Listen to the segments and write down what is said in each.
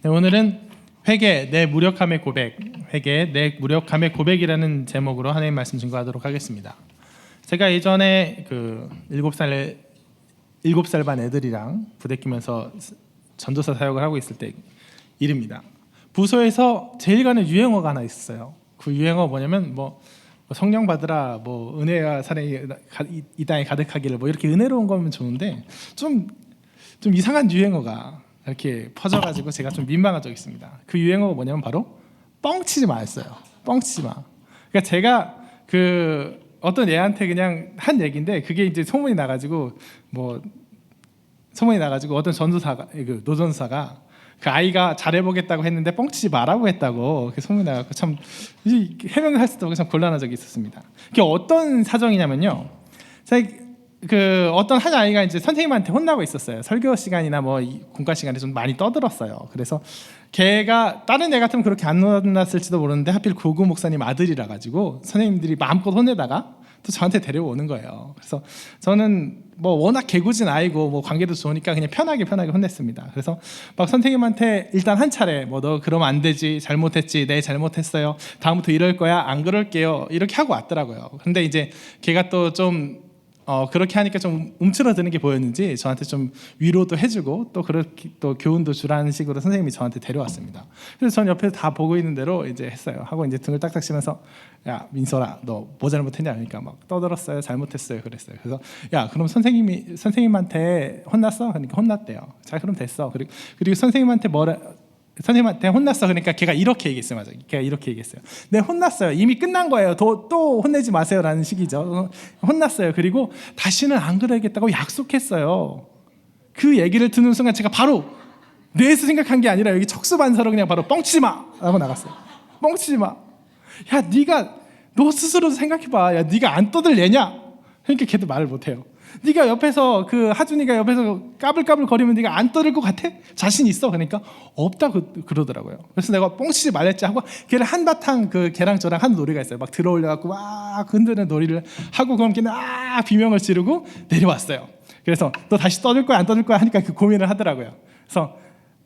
네, 오늘은 회개, 내 무력함의 고백, 회개, 내 무력함의 고백이라는 제목으로 하나님 말씀 증거하도록 하겠습니다. 제가 예전에 그 7살 반 애들이랑 부대끼면서 전도사 사역을 하고 있을 때 일입니다. 부서에서 제일 가는 유행어가 하나 있었어요. 그 유행어 뭐냐면 뭐 성령 받으라, 뭐 은혜와 사랑이 이 땅에 가득하기를, 뭐 이렇게 은혜로운 거면 좋은데 좀 이상한 유행어가 이렇게 퍼져가지고 제가 좀 민망한 적이 있습니다. 그 유행어가 뭐냐면 바로 뻥치지 마였어요. 뻥치지 마. 그러니까 제가 그 어떤 애한테 그냥 한 얘기인데 그게 이제 소문이 나가지고 어떤 전도사가, 그 노전사가 그 아이가 잘해보겠다고 했는데 뻥치지 마라고 했다고 그 소문이 나가고 참 해명을 할 수도 없고 참 곤란한 적이 있었습니다. 그게 어떤 사정이냐면요. 그 어떤 한 아이가 이제 선생님한테 혼나고 있었어요. 설교 시간이나 뭐 공과 시간에 좀 많이 떠들었어요. 그래서 걔가 다른 애 같으면 그렇게 안 혼났을지도 모르는데 하필 고구 목사님 아들이라 가지고 선생님들이 마음껏 혼내다가 또 저한테 데려오는 거예요. 그래서 저는 뭐 워낙 개구진 아이고 뭐 관계도 좋으니까 그냥 편하게 혼냈습니다. 그래서 막 선생님한테 일단 한 차례 뭐 너 그러면 안 되지, 잘못했지, 네 잘못했어요, 다음부터 이럴 거야, 안 그럴게요, 이렇게 하고 왔더라고요. 근데 이제 걔가 또 좀 그렇게 하니까 좀 움츠러드는 게 보였는지 저한테 좀 위로도 해주고 또 그렇게 또 교훈도 주라는 식으로 선생님이 저한테 데려왔습니다. 그래서 전 옆에서 다 보고 있는 대로 이제 했어요. 하고 이제 등을 딱딱 치면서 야 민설아, 너 뭐 잘못했냐 하니까 막 떠들었어요, 잘못했어요, 그랬어요. 그래서 야 그럼 선생님한테 혼났어? 그러니까 혼났대요. 자 그럼 됐어. 그리고 선생님한테 혼났어. 그러니까 걔가 이렇게 얘기했어요. 맞아. 걔가 이렇게 얘기했어요. 네, 혼났어요. 이미 끝난 거예요. 또 혼내지 마세요라는 식이죠. 혼났어요. 그리고 다시는 안 그러겠다고 약속했어요. 그 얘기를 듣는 순간 제가 바로 뇌에서 생각한 게 아니라 여기 척수반사로 그냥 바로 뻥치지 마! 라고 나갔어요. 뻥치지 마. 야, 너 스스로도 생각해봐. 야, 네가 안 떠들래냐? 그러니까 걔도 말을 못해요. 네가 옆에서 그 하준이가 옆에서 까불까불 거리면 네가 안 떠들 것 같아? 자신 있어? 그러니까 없다 그러더라고요. 그래서 내가 뻥치지 말랬지 하고 걔를 한바탕 걔랑 저랑 한 놀이가 있어요. 막 들어올려갖고 막 흔드는 놀이를 하고 그럼 걔는 비명을 지르고 내려왔어요. 그래서 너 다시 떠들 거야 안 떠들 거야 하니까 그 고민을 하더라고요. 그래서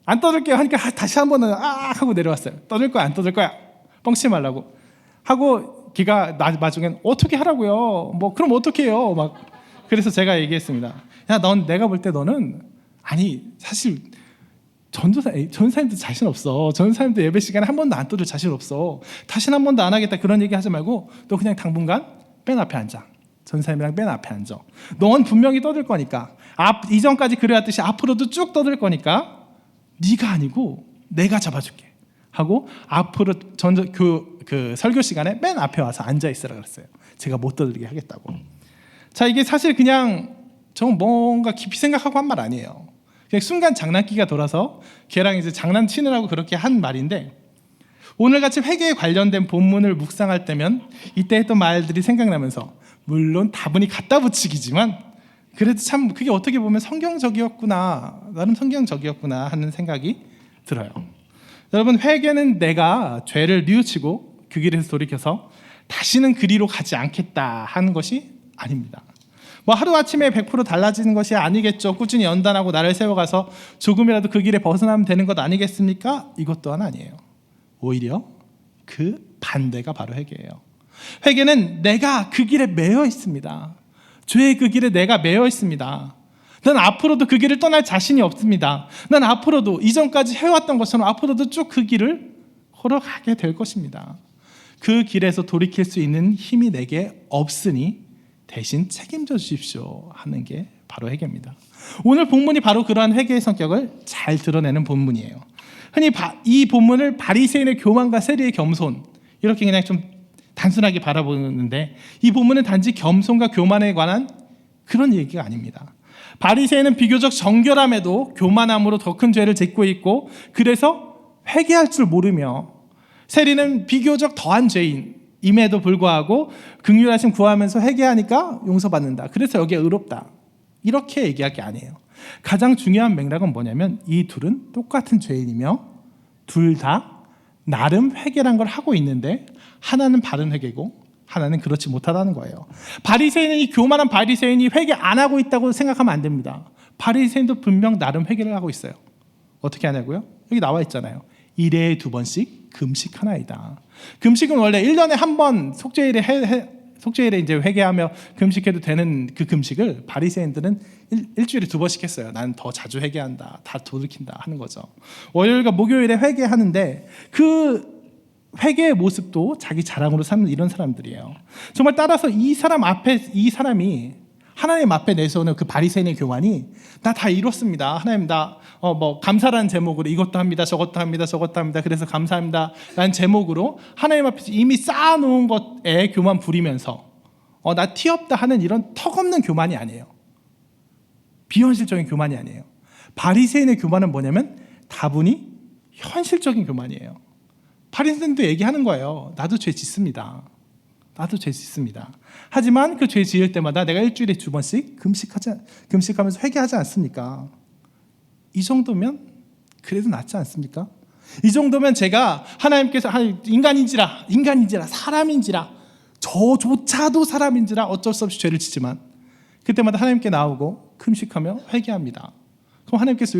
안 떠들게요 하니까 다시 한 번은 하고 내려왔어요. 떠들 거야 안 떠들 거야? 뻥치지 말라고 하고 걔가 나중엔 어떻게 하라고요? 뭐 그럼 어떻게 해요? 막 그래서 제가 얘기했습니다. 야, 내가 볼 때 너는 사실 전사님도 자신 없어. 전사님도 예배 시간에 한 번도 안 떠들 자신 없어. 다시는 한 번도 안 하겠다 그런 얘기 하지 말고 너 그냥 당분간 맨 앞에 앉아. 전사님이랑 맨 앞에 앉아. 넌 분명히 떠들 거니까 이전까지 그래왔듯이 앞으로도 쭉 떠들 거니까 네가 아니고 내가 잡아줄게 하고 앞으로 그 설교 시간에 맨 앞에 와서 앉아 있으라 그랬어요. 제가 못 떠들게 하겠다고. 자, 이게 사실 그냥 저 뭔가 깊이 생각하고 한 말 아니에요. 그냥 순간 장난기가 돌아서 걔랑 이제 장난치느라고 그렇게 한 말인데, 오늘같이 회개에 관련된 본문을 묵상할 때면 이때 했던 말들이 생각나면서, 물론 다분히 갖다 붙이기지만 그래도 참 그게 어떻게 보면 나름 성경적이었구나 하는 생각이 들어요. 여러분, 회개는 내가 죄를 뉘우치고 그 길에서 돌이켜서 다시는 그리로 가지 않겠다 하는 것이 아닙니다. 뭐 하루아침에 100% 달라지는 것이 아니겠죠. 꾸준히 연단하고 나를 세워가서 조금이라도 그 길에 벗어나면 되는 것 아니겠습니까? 이것 또한 아니에요. 오히려 그 반대가 바로 회개예요. 회개는 내가 그 길에 매여 있습니다. 죄의 그 길에 내가 매여 있습니다. 난 앞으로도 그 길을 떠날 자신이 없습니다. 난 앞으로도 이전까지 해왔던 것처럼 앞으로도 쭉 그 길을 걸어가게 될 것입니다. 그 길에서 돌이킬 수 있는 힘이 내게 없으니 대신 책임져 주십시오 하는 게 바로 회개입니다. 오늘 본문이 바로 그러한 회개의 성격을 잘 드러내는 본문이에요. 흔히 이 본문을 바리새인의 교만과 세리의 겸손 이렇게 그냥 좀 단순하게 바라보는데, 이 본문은 단지 겸손과 교만에 관한 그런 얘기가 아닙니다. 바리새인은 비교적 정결함에도 교만함으로 더 큰 죄를 짓고 있고, 그래서 회개할 줄 모르며, 세리는 비교적 더한 죄인 임에도 불구하고 긍휼하심 구하면서 회개하니까 용서받는다. 그래서 여기에 의롭다. 이렇게 얘기할 게 아니에요. 가장 중요한 맥락은 뭐냐면 이 둘은 똑같은 죄인이며 둘 다 나름 회개란 걸 하고 있는데 하나는 바른 회개고 하나는 그렇지 못하다는 거예요. 바리새인은 이 교만한 바리새인이 회개 안 하고 있다고 생각하면 안 됩니다. 바리새인도 분명 나름 회개를 하고 있어요. 어떻게 하냐고요? 여기 나와 있잖아요. 1회에 2번씩 금식하나이다. 금식은 원래 1년에 한 번 속죄일에 이제 회개하며 금식해도 되는 그 금식을 바리새인들은 일주일에 2번씩 했어요. 나는 더 자주 회개한다, 다 돌이킨다 하는 거죠. 월요일과 목요일에 회개하는데 그 회개의 모습도 자기 자랑으로 삼는 이런 사람들이에요. 정말 따라서 이 사람이 하나님 앞에 내세우는 그 바리새인의 교만이 나 다 이뤘습니다. 하나님 나 감사라는 제목으로 이것도 합니다. 저것도 합니다. 저것도 합니다. 그래서 감사합니다. 라는 제목으로 하나님 앞에서 이미 쌓아놓은 것에 교만 부리면서 나 티 없다 하는 이런 턱없는 교만이 아니에요. 비현실적인 교만이 아니에요. 바리새인의 교만은 뭐냐면 다분히 현실적인 교만이에요. 바리새인도 얘기하는 거예요. 나도 죄 짓습니다. 나도 죄 짓습니다. 하지만 그 죄 지을 때마다 내가 일주일에 2번씩 금식하면서 회개하지 않습니까? 이 정도면 그래도 낫지 않습니까? 이 정도면 제가 하나님께서 인간인지라 사람인지라 저조차도 사람인지라 어쩔 수 없이 죄를 지지만 그때마다 하나님께 나오고 금식하며 회개합니다. 그럼 하나님께서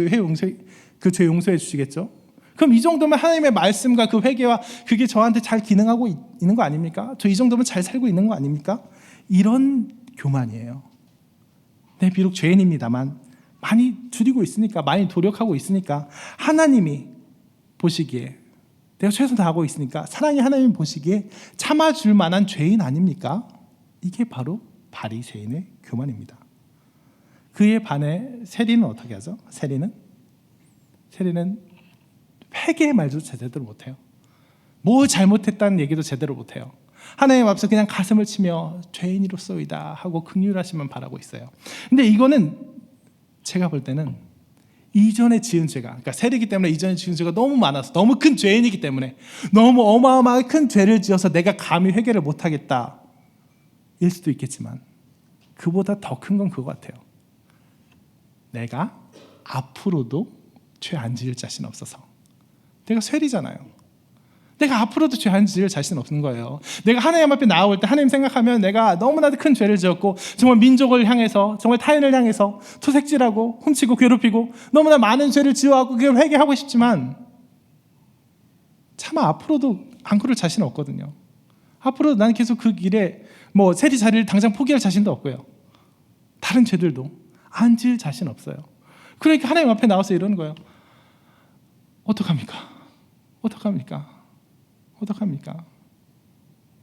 그 죄 용서해 주시겠죠? 그럼 이 정도면 하나님의 말씀과 그 회개와 그게 저한테 잘 기능하고 있는 거 아닙니까? 저 이 정도면 잘 살고 있는 거 아닙니까? 이런 교만이에요. 네, 비록 죄인입니다만 많이 줄이고 있으니까, 많이 노력하고 있으니까 하나님이 보시기에 내가 최선 다하고 있으니까 사랑의 하나님이 보시기에 참아줄 만한 죄인 아닙니까? 이게 바로 바리새인의 교만입니다. 그에 반해 세리는 어떻게 하죠? 세리는 회개의 말도 제대로 못해요. 뭐 잘못했다는 얘기도 제대로 못해요. 하나님 앞에서 그냥 가슴을 치며 죄인이로소이다 하고 긍휼하시면 바라고 있어요. 근데 이거는 제가 볼 때는 이전에 지은 죄가, 그러니까 세리기 때문에 이전에 지은 죄가 너무 많아서 너무 큰 죄인이기 때문에 너무 어마어마하게 큰 죄를 지어서 내가 감히 회개를 못하겠다 일 수도 있겠지만 그보다 더 큰 건 그거 같아요. 내가 앞으로도 죄 안 지을 자신 없어서. 내가 세리잖아요. 내가 앞으로도 죄 안 지을 자신 없는 거예요. 내가 하나님 앞에 나올 때 하나님 생각하면 내가 너무나도 큰 죄를 지었고 정말 민족을 향해서 정말 타인을 향해서 토색질하고 훔치고 괴롭히고 너무나 많은 죄를 지어하고 그걸 회개하고 싶지만 차마 앞으로도 안 그럴 자신은 없거든요. 앞으로 난 계속 그 길에 세리 자리를 당장 포기할 자신도 없고요. 다른 죄들도 안 지을 자신 없어요. 그러니까 하나님 앞에 나와서 이러는 거예요. 어떡합니까?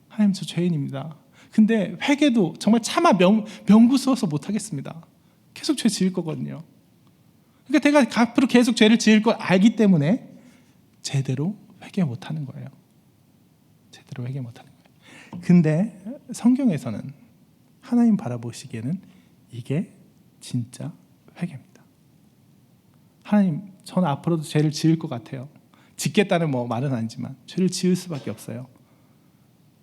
하나님 저 죄인입니다. 근데 회개도 정말 차마 명구스러워서 못하겠습니다. 계속 죄 지을 거거든요. 그러니까 내가 앞으로 계속 죄를 지을 걸 알기 때문에 제대로 회개 못하는 거예요. 근데 성경에서는 하나님 바라보시기에는 이게 진짜 회개입니다. 하나님, 저는 앞으로도 죄를 지을 것 같아요. 짓겠다는 말은 아니지만 죄를 지을 수밖에 없어요.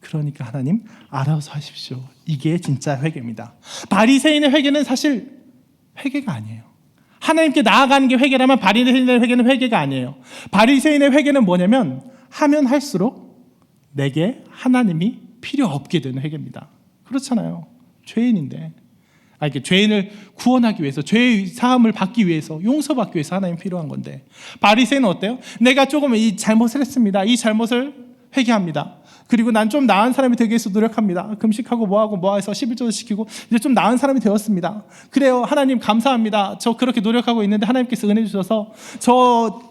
그러니까 하나님 알아서 하십시오. 이게 진짜 회개입니다. 바리새인의 회개는 사실 회개가 아니에요. 하나님께 나아가는 게 회개라면 바리새인의 회개는 회개가 아니에요. 바리새인의 회개는 뭐냐면 하면 할수록 내게 하나님이 필요 없게 되는 회개입니다. 그렇잖아요. 죄인인데. 이렇게 죄인을 구원하기 위해서, 죄의 사함을 받기 위해서, 용서받기 위해서 하나님 필요한 건데 바리새인은 어때요? 내가 조금 이 잘못을 했습니다. 이 잘못을 회개합니다. 그리고 난 좀 나은 사람이 되기 위해서 노력합니다. 금식하고 뭐해서 11조도 지키고 이제 좀 나은 사람이 되었습니다. 그래요, 하나님 감사합니다. 저 그렇게 노력하고 있는데 하나님께서 은혜 주셔서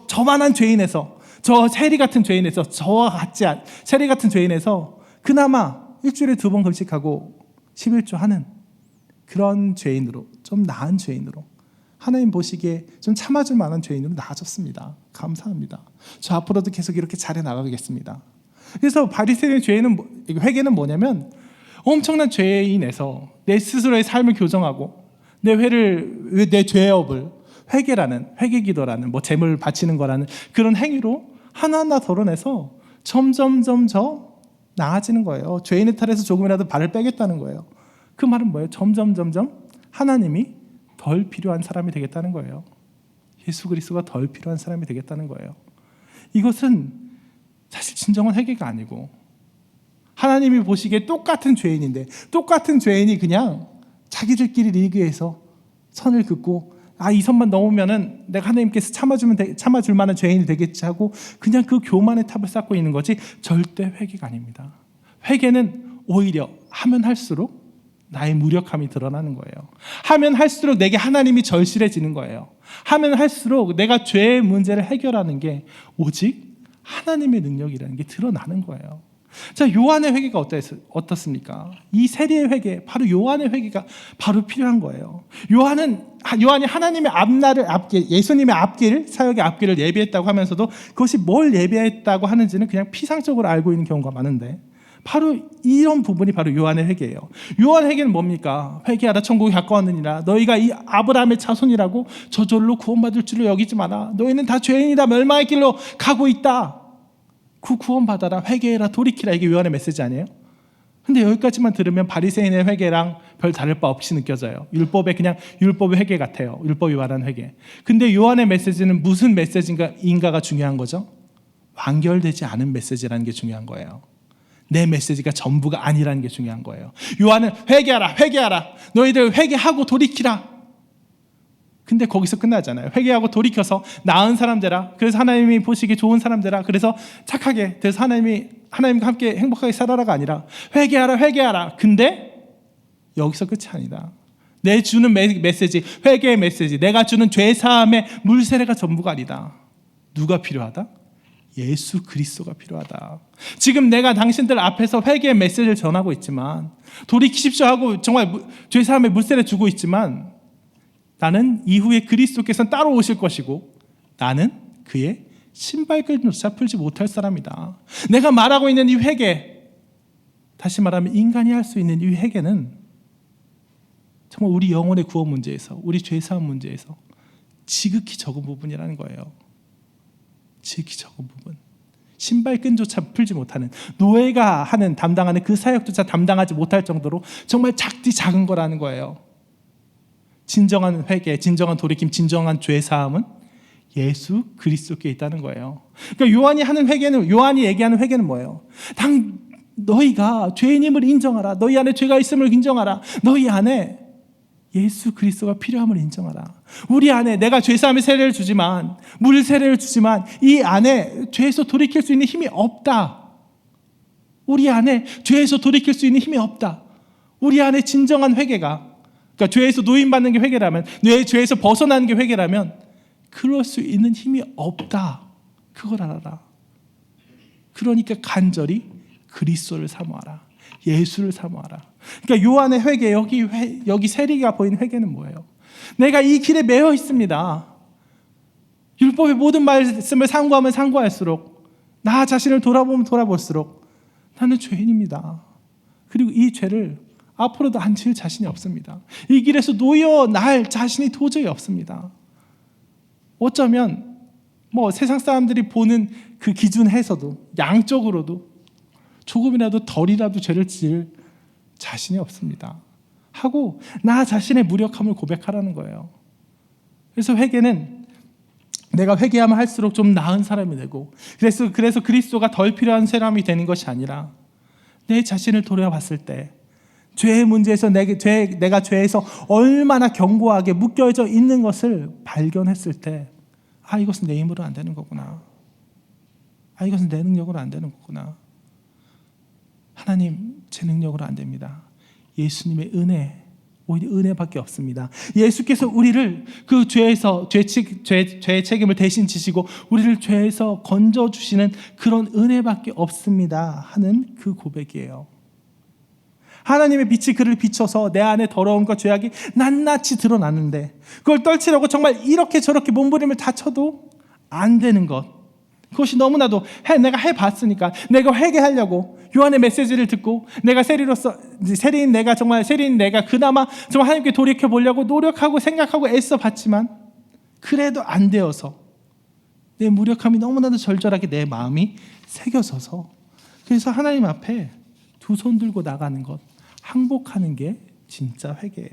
저만한 죄인에서, 저 세리 같은 죄인에서, 저와 같지 않은 세리 같은 죄인에서 그나마 일주일에 2번 금식하고 11조 하는 그런 죄인으로, 좀 나은 죄인으로, 하나님 보시기에 좀 참아줄 만한 죄인으로 나아졌습니다. 감사합니다. 저 앞으로도 계속 이렇게 잘해 나가겠습니다. 그래서 바리새인의 회개는 뭐냐면 엄청난 죄인에서 내 스스로의 삶을 교정하고 내 죄업을 회개기도라는 재물 바치는 거라는 그런 행위로 하나하나 덜어내서 점점 나아지는 거예요. 죄인의 탈에서 조금이라도 발을 빼겠다는 거예요. 그 말은 뭐예요? 점점 하나님이 덜 필요한 사람이 되겠다는 거예요. 예수 그리스도가 덜 필요한 사람이 되겠다는 거예요. 이것은 사실 진정한 회개가 아니고 하나님이 보시기에 똑같은 죄인인데 똑같은 죄인이 그냥 자기들끼리 리그에서 선을 긋고 이 선만 넘으면은 내가 하나님께서 참아줄 만한 죄인이 되겠지 하고 그냥 그 교만의 탑을 쌓고 있는 거지 절대 회개가 아닙니다. 회개는 오히려 하면 할수록 나의 무력함이 드러나는 거예요. 하면 할수록 내게 하나님이 절실해지는 거예요. 하면 할수록 내가 죄의 문제를 해결하는 게 오직 하나님의 능력이라는 게 드러나는 거예요. 자, 요한의 회개가 어떻습니까? 이 세리의 회개, 바로 요한의 회개가 바로 필요한 거예요. 요한이 하나님의 예수님의 앞길, 사역의 앞길을 예비했다고 하면서도 그것이 뭘 예비했다고 하는지는 그냥 피상적으로 알고 있는 경우가 많은데 바로 이런 부분이 바로 요한의 회개예요. 요한의 회개는 뭡니까? 회개하라 천국이 가까웠느니라. 너희가 이 아브라함의 자손이라고 저절로 구원받을 줄로 여기지 마라. 너희는 다 죄인이다 멸망의 길로 가고 있다. 그 구원받아라, 회개해라, 돌이키라. 이게 요한의 메시지 아니에요? 근데 여기까지만 들으면 바리새인의 회개랑 별 다를 바 없이 느껴져요. 율법의 회개 같아요. 율법이 말하는 회개. 근데 요한의 메시지는 무슨 메시지인가가 중요한 거죠? 완결되지 않은 메시지라는 게 중요한 거예요. 내 메시지가 전부가 아니라는 게 중요한 거예요. 요한은 회개하라, 회개하라. 너희들 회개하고 돌이키라. 근데 거기서 끝나잖아요. 회개하고 돌이켜서 나은 사람 되라. 그래서 하나님이 보시기에 좋은 사람 되라. 그래서 착하게 돼서 하나님과 함께 행복하게 살아라가 아니라 회개하라, 회개하라. 근데 여기서 끝이 아니다. 내 주는 메시지, 회개의 메시지, 내가 주는 죄사함의 물세례가 전부가 아니다. 누가 필요하다? 예수 그리스도가 필요하다. 지금 내가 당신들 앞에서 회개의 메시지를 전하고 있지만 돌이키십시오 하고 정말 죄사함의 물세례 주고 있지만 나는 이후에 그리스도께서는 따로 오실 것이고 나는 그의 신발끈조차 풀지 못할 사람이다. 내가 말하고 있는 이 회개, 다시 말하면 인간이 할 수 있는 이 회개는 정말 우리 영혼의 구원 문제에서, 우리 죄사함 문제에서 지극히 적은 부분이라는 거예요. 지극히 적은 부분. 신발끈조차 풀지 못하는, 노예가 담당하는 그 사역조차 담당하지 못할 정도로 정말 작은 거라는 거예요. 진정한 회개, 진정한 돌이킴, 진정한 죄사함은 예수 그리스도께 있다는 거예요. 그러니까 요한이 얘기하는 회개는 뭐예요? 너희가 죄인임을 인정하라. 너희 안에 죄가 있음을 인정하라. 너희 안에 예수 그리스도가 필요함을 인정하라. 우리 안에 내가 죄사함의 세례를 주지만, 물 세례를 주지만 이 안에 죄에서 돌이킬 수 있는 힘이 없다. 우리 안에 죄에서 돌이킬 수 있는 힘이 없다. 우리 안에 진정한 회개가, 그러니까 죄에서 노인받는 게 회개라면, 내 죄에서 벗어나는 게 회개라면 그럴 수 있는 힘이 없다. 그걸 알아라. 그러니까 간절히 그리스도를 사모하라. 예수를 사모하라. 그러니까 요한의 회개, 여기 세리가 보이는 회개는 뭐예요? 내가 이 길에 매여 있습니다. 율법의 모든 말씀을 상고하면 상고할수록, 나 자신을 돌아볼수록 나는 죄인입니다. 그리고 이 죄를 앞으로도 안 지을 자신이 없습니다. 이 길에서 놓여 날 자신이 도저히 없습니다. 어쩌면 세상 사람들이 보는 그 기준에서도 양적으로도 조금이라도 덜이라도 죄를 지을 자신이 없습니다. 하고 나 자신의 무력함을 고백하라는 거예요. 그래서 회개는 내가 회개하면 할수록 좀 나은 사람이 되고, 그래서 그리스도가 덜 필요한 사람이 되는 것이 아니라 내 자신을 돌아봤을 때 죄의 문제에서 내가 죄에서 얼마나 견고하게 묶여져 있는 것을 발견했을 때, 이것은 내 힘으로 안 되는 거구나. 이것은 내 능력으로 안 되는 거구나. 하나님, 제 능력으로 안 됩니다. 예수님의 은혜, 오히려 은혜밖에 없습니다. 예수께서 우리를 그 죄의 책임을 대신 지시고 우리를 죄에서 건져주시는 그런 은혜밖에 없습니다 하는 그 고백이에요. 하나님의 빛이 그를 비춰서 내 안에 더러움과 죄악이 낱낱이 드러났는데 그걸 떨치려고 정말 이렇게 저렇게 몸부림을 다 쳐도 안 되는 것, 그것이 너무나도 내가 해봤으니까, 내가 회개하려고 요한의 메시지를 듣고 내가 세리인 내가 그나마 정말 하나님께 돌이켜 보려고 노력하고 생각하고 애써 봤지만 그래도 안 되어서 내 무력함이 너무나도 절절하게 내 마음이 새겨져서, 그래서 하나님 앞에 두 손 들고 나가는 것, 항복하는 게 진짜 회개예요.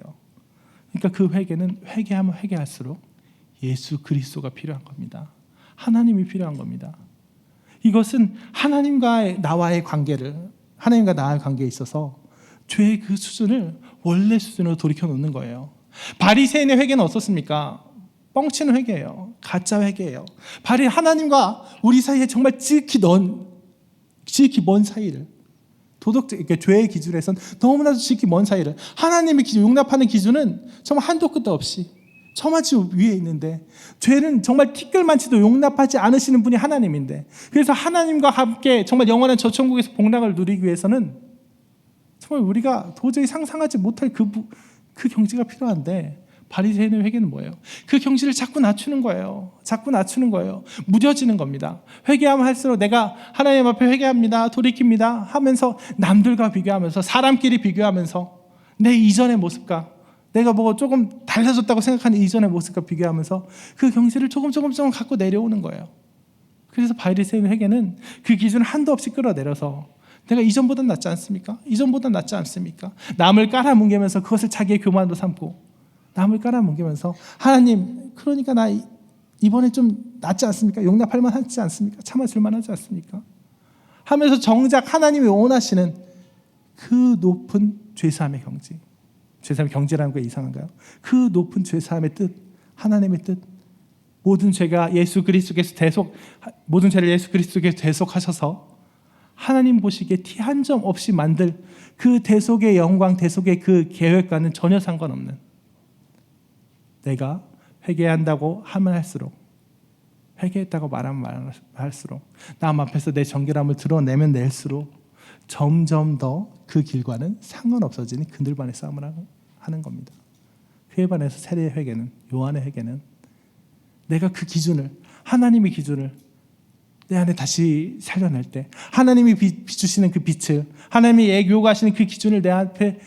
그러니까 그 회개는 회개하면 회개할수록 예수 그리스도가 필요한 겁니다. 하나님이 필요한 겁니다. 이것은 하나님과 나와의 관계에 있어서 죄의 그 수준을 원래 수준으로 돌이켜 놓는 거예요. 바리새인의 회개는 어떻습니까? 뻥치는 회개예요. 가짜 회개예요. 바로 하나님과 우리 사이에 정말 지극히 먼 사이를, 그러니까 죄의 기준에선 너무나도 지극히 먼 사이를, 하나님의 기준, 용납하는 기준은 정말 한도 끝도 없이 저만치 위에 있는데, 죄는 정말 티끌만치도 용납하지 않으시는 분이 하나님인데, 그래서 하나님과 함께 정말 영원한 저 천국에서 복락을 누리기 위해서는 정말 우리가 도저히 상상하지 못할 그 경지가 필요한데, 바리새인의 회개는 뭐예요? 그 경지를 자꾸 낮추는 거예요. 자꾸 낮추는 거예요. 무뎌지는 겁니다. 회개하면 할수록 내가 하나님 앞에 회개합니다, 돌이킵니다 하면서 남들과 비교하면서, 사람끼리 비교하면서, 내 이전의 모습과 내가 뭐 조금 달라졌다고 생각하는 이전의 모습과 비교하면서 그 경지를 조금 갖고 내려오는 거예요. 그래서 바리새인 회개는 그 기준을 한도 없이 끌어내려서, 내가 이전보다 낫지 않습니까? 이전보다 낫지 않습니까? 남을 깔아뭉개면서 그것을 자기의 교만으로 삼고, 남을 깔아뭉개면서, 하나님, 그러니까 나 이번에 좀 낫지 않습니까? 용납할 만하지 않습니까? 참아줄 만하지 않습니까? 하면서 정작 하나님이 원하시는 그 높은 죄사함의 경지, 죄사함의 경지라는 게 이상한가요? 그 높은 죄사함의 뜻, 하나님의 뜻, 모든 죄를 예수 그리스도께서 대속하셔서 하나님 보시기에 티 한 점 없이 만들 그 대속의 영광, 대속의 그 계획과는 전혀 상관없는, 내가 회개한다고 하면 할수록, 회개했다고 말하면 할수록, 남 앞에서 내 정결함을 드러내면 낼수록 점점 더 그 길과는 상관없어지는 그늘반의 싸움을 하는 겁니다. 그에 반해서 세례의 회개는, 요한의 회개는, 내가 그 기준을, 하나님의 기준을 내 안에 다시 살려낼 때, 하나님이 비추시는 그 빛을, 하나님이 요구하시는 그 기준을 내 앞에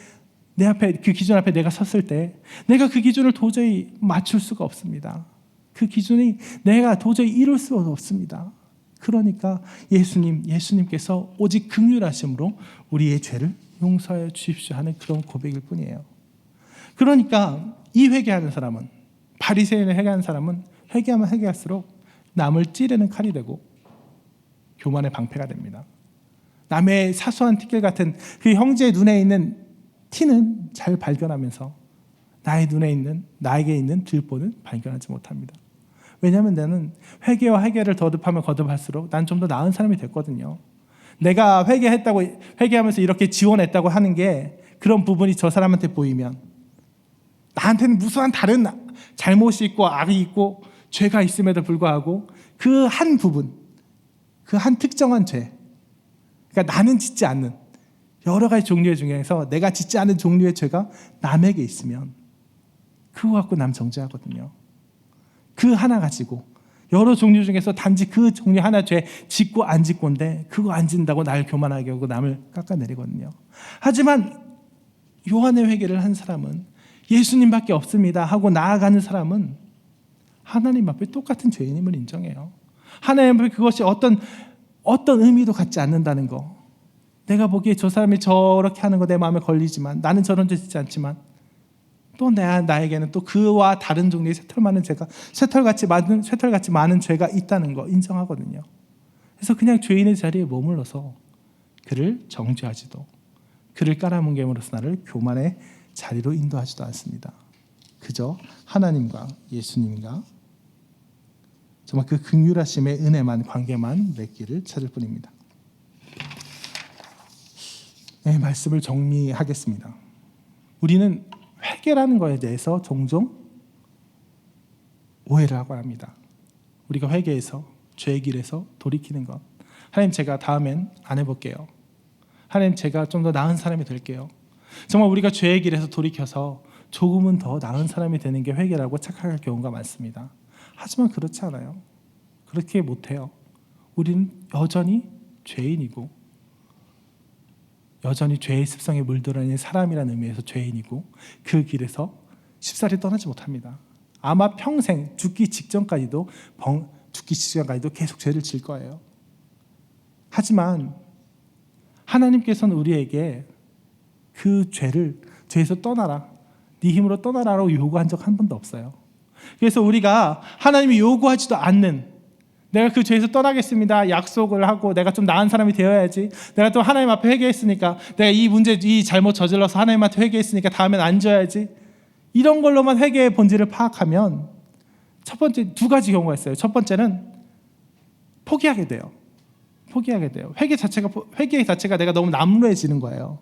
그 기준 앞에 내가 섰을 때, 내가 그 기준을 도저히 맞출 수가 없습니다. 그 기준이 내가 도저히 이룰 수가 없습니다. 그러니까 예수님께서 오직 긍휼하심으로 우리의 죄를 용서해 주십시오 하는 그런 고백일 뿐이에요. 그러니까 이 회개하는 사람은, 바리새인을 회개하는 사람은 회개하면 회개할수록 남을 찌르는 칼이 되고 교만의 방패가 됩니다. 남의 사소한 티끌 같은 그 형제의 눈에 있는 티는 잘 발견하면서 나에게 있는 들보는 발견하지 못합니다. 왜냐하면 나는 회개와 회개를 거듭하면 거듭할수록 난 좀 더 나은 사람이 됐거든요. 내가 회개하면서 이렇게 지원했다고 하는 게, 그런 부분이 저 사람한테 보이면 나한테는 무수한 다른 잘못이 있고 악이 있고 죄가 있음에도 불구하고 그 한 부분, 그 한 특정한 죄, 그러니까 나는 짓지 않는 여러 가지 종류의 중에서 내가 짓지 않은 종류의 죄가 남에게 있으면 그거 갖고 남 정죄하거든요. 그 하나 가지고 여러 종류 중에서 단지 그 종류 하나 죄 짓고 안 짓고인데, 그거 안 짓는다고 날 교만하게 하고 남을 깎아내리거든요. 하지만 요한의 회개를 한 사람은, 예수님밖에 없습니다 하고 나아가는 사람은 하나님 앞에 똑같은 죄인임을 인정해요. 하나님 앞에 그것이 어떤 의미도 갖지 않는다는 거. 내가 보기에 저 사람이 저렇게 하는 거 내 마음에 걸리지만, 나는 저런 죄 짓지 않지만, 또 나에게는 또 그와 다른 종류의 쇠털같이 많은 죄가 있다는 거 인정하거든요. 그래서 그냥 죄인의 자리에 머물러서 그를 정죄하지도, 그를 깔아뭉갰으로써 나를 교만의 자리로 인도하지도 않습니다. 그저 하나님과 예수님과 정말 그 긍휼하심의 은혜만, 관계만 맺기를 찾을 뿐입니다. 네, 말씀을 정리하겠습니다. 우리는 회개라는 것에 대해서 종종 오해를 하고 합니다. 우리가 회개해서 죄의 길에서 돌이키는 것, 하나님 제가 다음엔 안 해볼게요. 하나님 제가 좀 더 나은 사람이 될게요. 정말 우리가 죄의 길에서 돌이켜서 조금은 더 나은 사람이 되는 게 회개라고 착각할 경우가 많습니다. 하지만 그렇지 않아요. 그렇게 못해요. 우리는 여전히 죄인이고, 여전히 죄의 습성에 물들어 있는 사람이라는 의미에서 죄인이고, 그 길에서 쉽사리 떠나지 못합니다. 아마 평생 죽기 직전까지도 계속 죄를 질 거예요. 하지만 하나님께서는 우리에게 그 죄에서 떠나라, 네 힘으로 떠나라라고 요구한 적 한 번도 없어요. 그래서 우리가 하나님이 요구하지도 않는, 내가 그 죄에서 떠나겠습니다 약속을 하고, 내가 좀 나은 사람이 되어야지, 내가 또 하나님 앞에 회개했으니까, 내가 이 잘못 저질러서 하나님한테 회개했으니까 다음엔 안 져야지, 이런 걸로만 회개의 본질을 파악하면 첫 번째 두 가지 경우가 있어요. 첫 번째는 포기하게 돼요. 회개 자체가 내가 너무 남루해지는 거예요.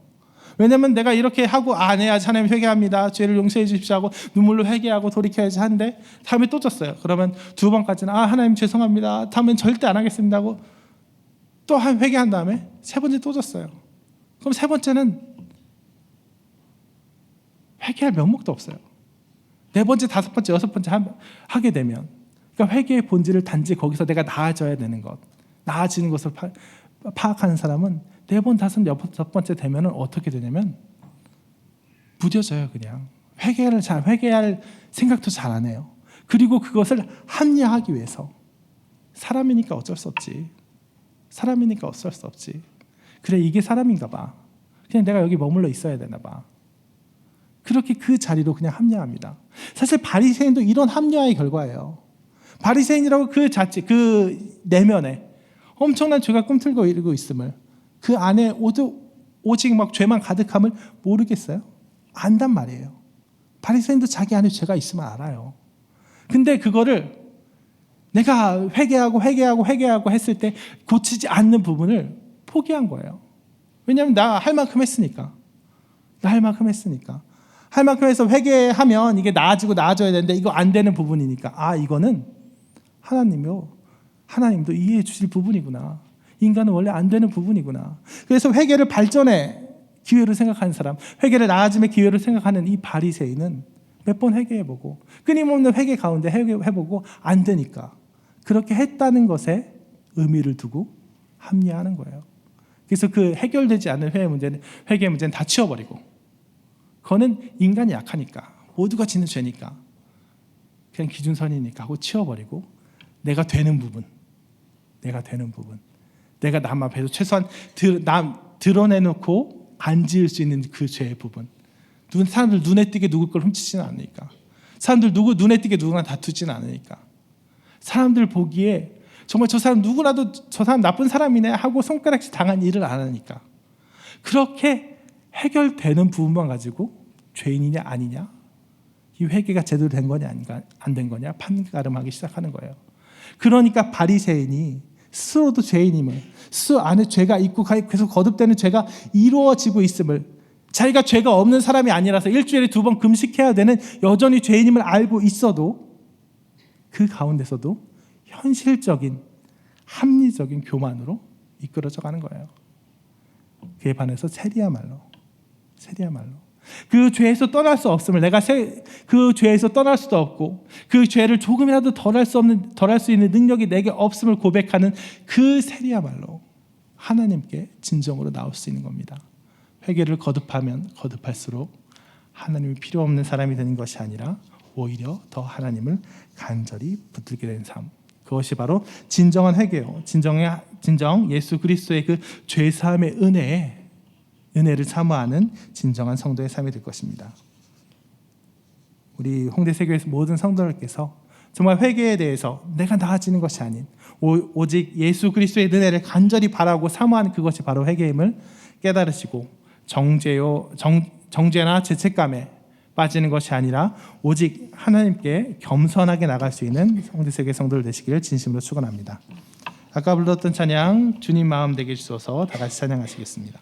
왜냐면 내가 이렇게 하고 네 하나님 회개합니다. 죄를 용서해 주십시오 하고 눈물로 회개하고 돌이켜야지 하는데 다음에 또 졌어요. 그러면 두 번까지는 하나님 죄송합니다. 다음엔 절대 안 하겠습니다 하고 또 회개한 다음에 세 번째 또 졌어요. 그럼 세 번째는 회개할 면목도 없어요. 네 번째, 다섯 번째, 여섯 번째 하게 되면, 그러니까 회개의 본질을 단지 거기서 내가 나아져야 되는 것, 나아지는 것을 파악하는 사람은 네 번, 다섯, 여섯 번째 되면은 어떻게 되냐면 무뎌져요. 그냥 회개할 생각도 잘 안 해요. 그리고 그것을 합리화하기 위해서 사람이니까 어쩔 수 없지. 그래, 이게 사람인가 봐. 그냥 내가 여기 머물러 있어야 되나 봐. 그렇게 그 자리로 그냥 합리화합니다. 사실 바리새인도 이런 합리화의 결과예요. 바리새인이라고 그 내면에 엄청난 죄가 꿈틀고 이르고 있음을, 그 안에 오직 막 죄만 가득함을 모르겠어요? 안단 말이에요. 바리새인도 자기 안에 죄가 있으면 알아요. 근데 그거를 내가 회개하고 했을 때 고치지 않는 부분을 포기한 거예요. 왜냐하면 나 할 만큼 했으니까. 할 만큼 해서 회개하면 이게 나아져야 되는데 이거 안 되는 부분이니까 이거는 하나님도 이해해 주실 부분이구나. 인간은 원래 안 되는 부분이구나. 그래서 회개를 발전의 기회로 생각하는 사람, 회개를 나아짐의 기회로 생각하는 이 바리새인은 몇 번 회개해보고 끊임없는 회개 가운데 회개해보고 안 되니까 그렇게 했다는 것에 의미를 두고 합리화하는 거예요. 그래서 그 해결되지 않는 회개의 문제는 다 치워버리고, 그거는 인간이 약하니까, 모두가 짓는 죄니까 그냥 기준선이니까 하고 치워버리고, 내가 되는 부분, 내가 남 앞에서 최소한 드러내놓고 안 지을 수 있는 그 죄의 부분, 사람들 눈에 띄게 누구 걸 훔치지는 않으니까, 사람들 눈에 띄게 누구나 다투지는 않으니까, 사람들 보기에 정말 저 사람 누구라도 저 사람 나쁜 사람이네 하고 손가락질 당한 일을 안 하니까, 그렇게 해결되는 부분만 가지고 죄인이냐 아니냐, 이 회개가 제대로 된 거냐 안 된 거냐 판가름하기 시작하는 거예요. 그러니까 바리새인이 스스로도 죄인임을, 스스로 안에 죄가 있고 계속 거듭되는 죄가 이루어지고 있음을, 자기가 죄가 없는 사람이 아니라서 일주일에 2번 금식해야 되는 여전히 죄인임을 알고 있어도 그 가운데서도 현실적인 합리적인 교만으로 이끌어져 가는 거예요. 그에 반해서 세리야말로 그 죄에서 떠날 수 없음을, 내가 그 죄에서 떠날 수도 없고 그 죄를 조금이라도 덜할 수 있는 능력이 내게 없음을 고백하는 그 세리야말로 하나님께 진정으로 나올 수 있는 겁니다. 회개를 거듭하면 거듭할수록 하나님이 필요 없는 사람이 되는 것이 아니라 오히려 더 하나님을 간절히 붙들게 되는 삶, 그것이 바로 진정한 회개요. 진정 예수 그리스도의 그 죄사함의 은혜를 사모하는 진정한 성도의 삶이 될 것입니다. 우리 홍대세교에서 모든 성도들께서 정말 회개에 대해서 내가 나아지는 것이 아닌 오직 예수 그리스도의 은혜를 간절히 바라고 사모하는 그것이 바로 회개임을 깨달으시고 정죄나 죄책감에 빠지는 것이 아니라 오직 하나님께 겸손하게 나갈 수 있는 홍대세교 성도들 되시기를 진심으로 축원합니다. 아까 불렀던 찬양 주님 마음 되게 주소서 다 같이 찬양하시겠습니다.